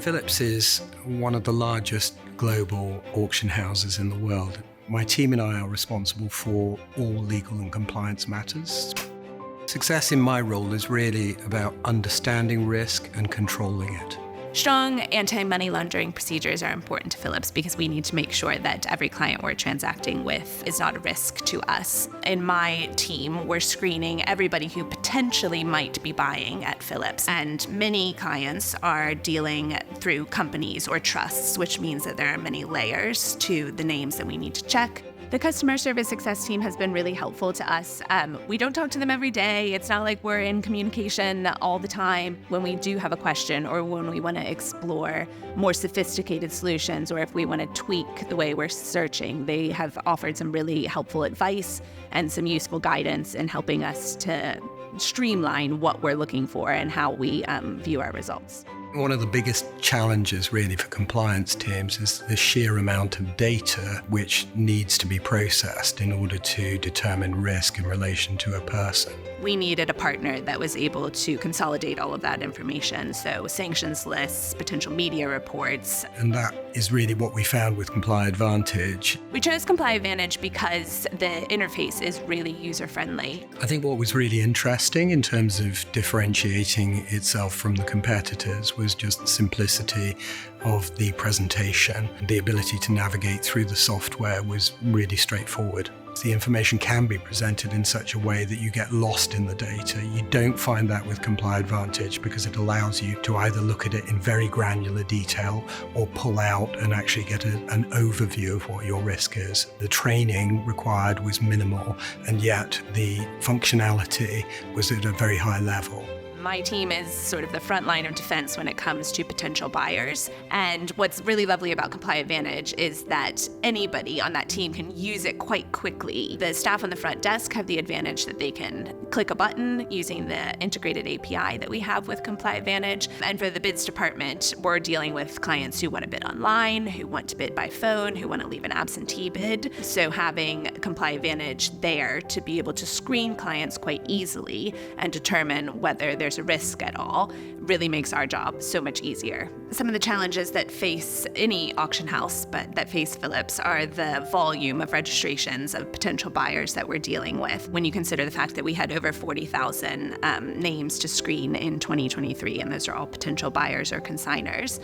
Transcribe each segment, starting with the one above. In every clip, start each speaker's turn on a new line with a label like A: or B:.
A: Phillips is one of the largest global auction houses in the world. My team and I are responsible for all legal and compliance matters. Success in my role is really about understanding risk and controlling it.
B: Strong anti-money laundering procedures are important to Phillips because we need to make sure that every client we're transacting with is not a risk to us. In my team, we're screening everybody who potentially might be buying at Phillips, and many clients are dealing through companies or trusts, which means that there are many layers to the names that we need to check. The customer service success team has been really helpful to us. We don't talk to them every day. It's not like we're in communication all the time. When we do have a question or when we want to explore more sophisticated solutions or if we want to tweak the way we're searching, they have offered some really helpful advice and some useful guidance in helping us to streamline what we're looking for and how we view our results.
A: One of the biggest challenges really for compliance teams is the sheer amount of data which needs to be processed in order to determine risk in relation to a person.
B: We needed a partner that was able to consolidate all of that information, so sanctions lists, potential media reports.
A: And that is really what we found with ComplyAdvantage.
B: We chose ComplyAdvantage because the interface is really user-friendly.
A: I think what was really interesting in terms of differentiating itself from the competitors was just the simplicity of the presentation. The ability to navigate through the software was really straightforward. The information can be presented in such a way that you get lost in the data. You don't find that with ComplyAdvantage because it allows you to either look at it in very granular detail or pull out and actually get an overview of what your risk is. The training required was minimal, and yet the functionality was at a very high level.
B: My team is sort of the front line of defense when it comes to potential buyers. And what's really lovely about ComplyAdvantage is that anybody on that team can use it quite quickly. The staff on the front desk have the advantage that they can click a button using the integrated API that we have with ComplyAdvantage. And for the bids department, we're dealing with clients who want to bid online, who want to bid by phone, who want to leave an absentee bid. So having ComplyAdvantage there to be able to screen clients quite easily and determine whether there's a risk at all really makes our job so much easier. Some of the challenges that face any auction house, but that face Phillips, are the volume of registrations of potential buyers that we're dealing with. When you consider the fact that we had over 40,000 names to screen in 2023, and those are all potential buyers or consigners,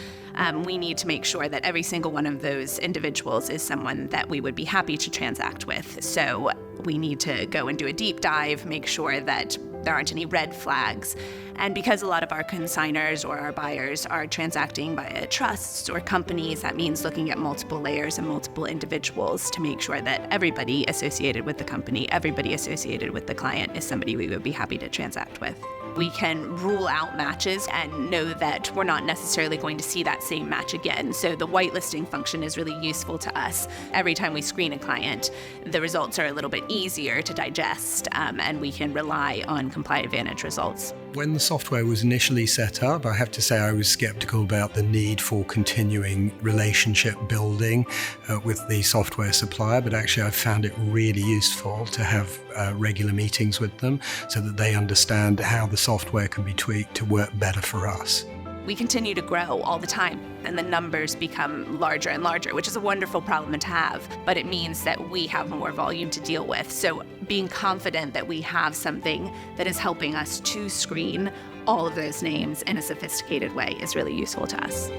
B: we need to make sure that every single one of those individuals is someone that we would be happy to transact with. So we need to go and do a deep dive, make sure that there aren't any red flags. And because a lot of our consigners or our buyers are transacting via trusts or companies, that means looking at multiple layers and multiple individuals to make sure that everybody associated with the company, everybody associated with the client is somebody we would be happy to transact with. We can rule out matches and know that we're not necessarily going to see that same match again. So the whitelisting function is really useful to us. Every time we screen a client, the results are a little bit easier to digest, and we can rely on ComplyAdvantage results.
A: When the software was initially set up, I have to say I was skeptical about the need for continuing relationship building with the software supplier, but actually I've found it really useful to have regular meetings with them so that they understand how the software can be tweaked to work better for us.
B: We continue to grow all the time, and the numbers become larger and larger, which is a wonderful problem to have, but it means that we have more volume to deal with. So being confident that we have something that is helping us to screen all of those names in a sophisticated way is really useful to us.